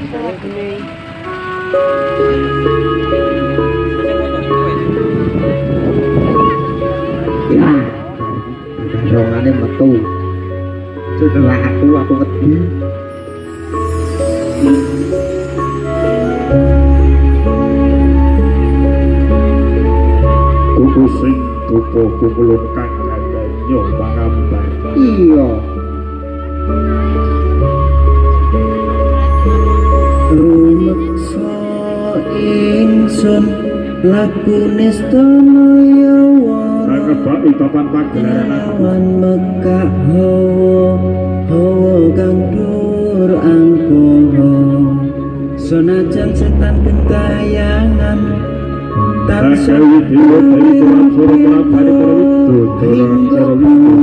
Ya, rongannya metu. Setelah aku ngerti. Kuku sing tuku kumulun kang nyo pangambar. Iya. Rumeksa ingsun lakune sedaya kebaki papan pagelaran mekak hawa kang dur angkara senajan setan gentayangan tansah dewa dewi turang sura prabadi para widu turang sura widu